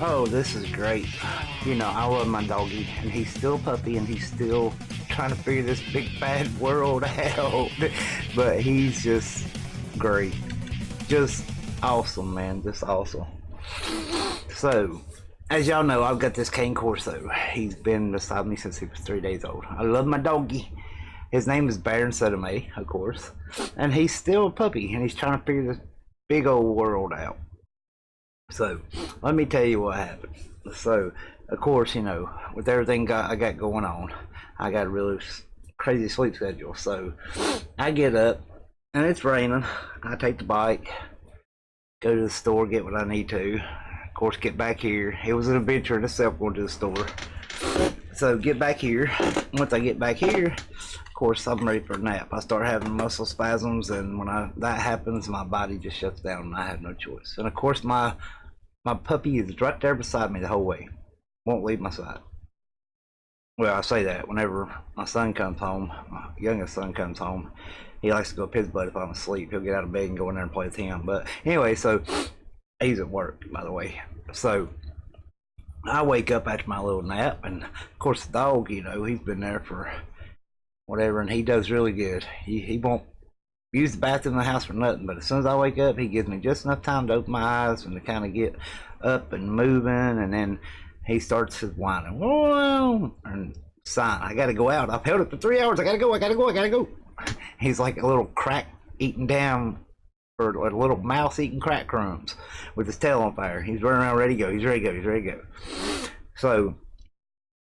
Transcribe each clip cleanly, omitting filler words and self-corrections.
Oh, this is great. You know, I love my doggy, and he's still a puppy, and he's still trying to figure this big bad world out. But he's just great. Just awesome, man. Just awesome. So, as y'all know, I've got this Cane Corso. He's been beside me since he was 3 days old. I love my doggy. His name is Baron Sotomay, of course. And he's still a puppy, and he's trying to figure this big old world out. So, let me tell you what happened. So, of course, you know, with everything I got going on, I got a really crazy sleep schedule. So, I get up, and it's raining. I take the bike, go to the store, get what I need to. Of course, get back here. It was an adventure in itself going to the store. So, get back here. Once I get back here, of course, I'm ready for a nap. I start having muscle spasms, and when that happens, my body just shuts down, and I have no choice. And of course, my puppy is right there beside me the whole way. Won't leave my side. Well, I say that whenever my son comes home, my youngest son comes home, he likes to go up his butt if I'm asleep. He'll get out of bed and go in there and play with him. But anyway, so he's at work, by the way. So I wake up after my little nap, and of course the dog, you know, he's been there for whatever, and he does really good. He won't use the bathroom in the house for nothing, but as soon as I wake up, he gives me just enough time to open my eyes and to kind of get up and moving, and then he starts whining, whoa, and sign, I gotta go out. I've held it for 3 hours. I gotta go. He's like a little crack eating down, or a little mouse eating crack crumbs with his tail on fire. He's running around ready to go. He's ready to go. So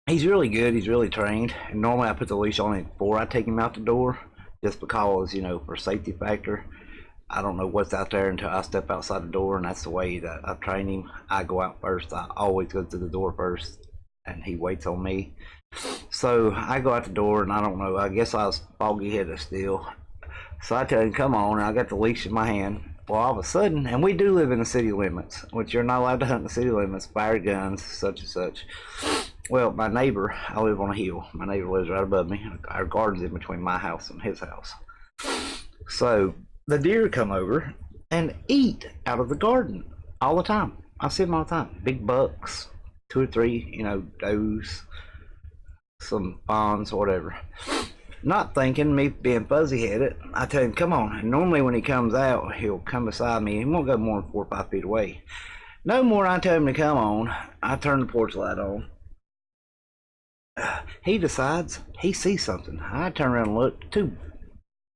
he's really good. He's really trained. And normally I put the leash on him before I take him out the door, just because, you know, for safety factor. I don't know what's out there until I step outside the door, and that's the way that I train him. I go out first. I always go through the door first, and he waits on me. So I go out the door, and I don't know, I guess I was foggy headed still. So I tell him, come on, and I got the leash in my hand. Well, all of a sudden, and we do live in the city limits, which you're not allowed to hunt in the city limits, fire guns, such and such. Well, my neighbor, I live on a hill. My neighbor lives right above me. Our garden's in between my house and his house. So the deer come over and eat out of the garden all the time. I see them all the time. Big bucks, 2 or 3, you know, does, some fawns, whatever. Not thinking, me being fuzzy-headed, I tell him, come on. And normally when he comes out, he'll come beside me. He won't go more than 4 or 5 feet away. No more I tell him to come on. I turn the porch light on. He decides he sees something. I turn around and look. 2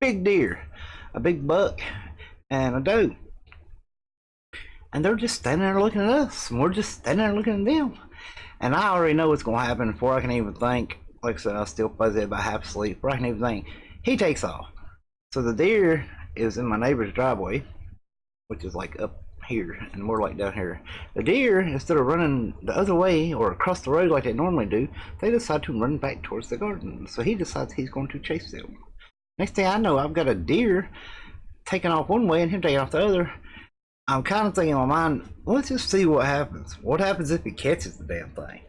big deer, a big buck and a doe, and they're just standing there looking at us, and we're just standing there looking at them. And I already know what's going to happen before I can even think. Like I said, I was still fuzzy about half asleep. Before I can even think, he takes off. So the deer is in my neighbor's driveway, which is like up here, and we're like down here. The deer, instead of running the other way or across the road like they normally do, they decide to run back towards the garden. So he decides he's going to chase them. Next thing I know, I've got a deer taking off one way and him taking off the other. I'm kind of thinking in my mind, let's just see what happens. What happens if he catches the damn thing?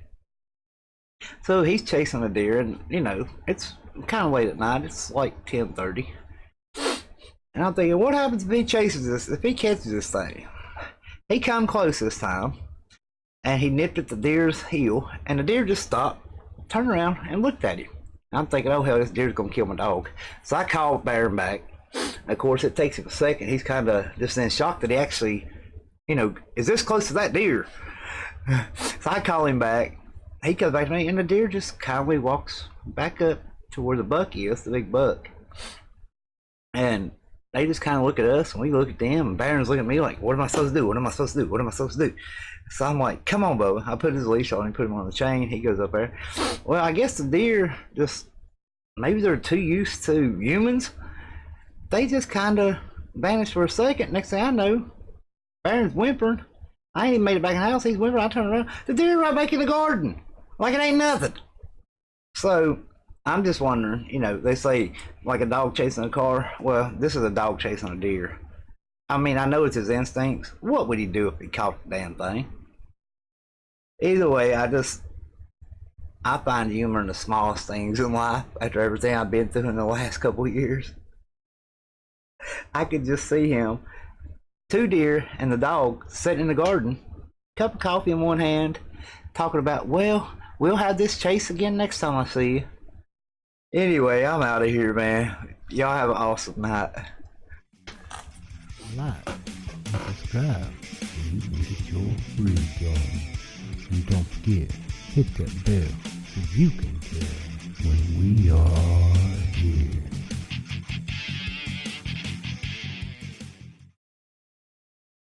So he's chasing the deer, and you know, it's kind of late at night. It's like 10:30. And I'm thinking, what happens if he chases this, if he catches this thing? He come close this time, and he nipped at the deer's heel, and the deer just stopped, turned around, and looked at him. I'm thinking, oh hell, this deer's gonna kill my dog. So I called Baron back. Of course, it takes him a second. He's kind of just in shock that he actually, you know, is this close to that deer. So I call him back. He comes back to me, and the deer just kindly walks back up to where the buck is, the big buck. And they just kind of look at us, and we look at them, and Baron's looking at me like, what am I supposed to do? What am I supposed to do? What am I supposed to do? So I'm like, come on, Bubba. I put his leash on him, put him on the chain. He goes up there. Well, I guess the deer just, maybe they're too used to humans. They just kind of vanished for a second. Next thing I know, Baron's whimpering. I ain't even made it back in the house. He's whimpering. I turn around. The deer right back in the garden. Like it ain't nothing. So I'm just wondering, you know, they say like a dog chasing a car. Well, this is a dog chasing a deer. I mean, I know it's his instincts. What would he do if he caught the damn thing? Either way, I find humor in the smallest things in life after everything I've been through in the last couple of years. I could just see him, 2 deer and the dog sitting in the garden, cup of coffee in one hand, talking about, well, we'll have this chase again next time I see you. Anyway, I'm out of here, man. Y'all have an awesome night. Like and subscribe so you can get your free on. And don't forget, hit that bell so you can tell when we are here.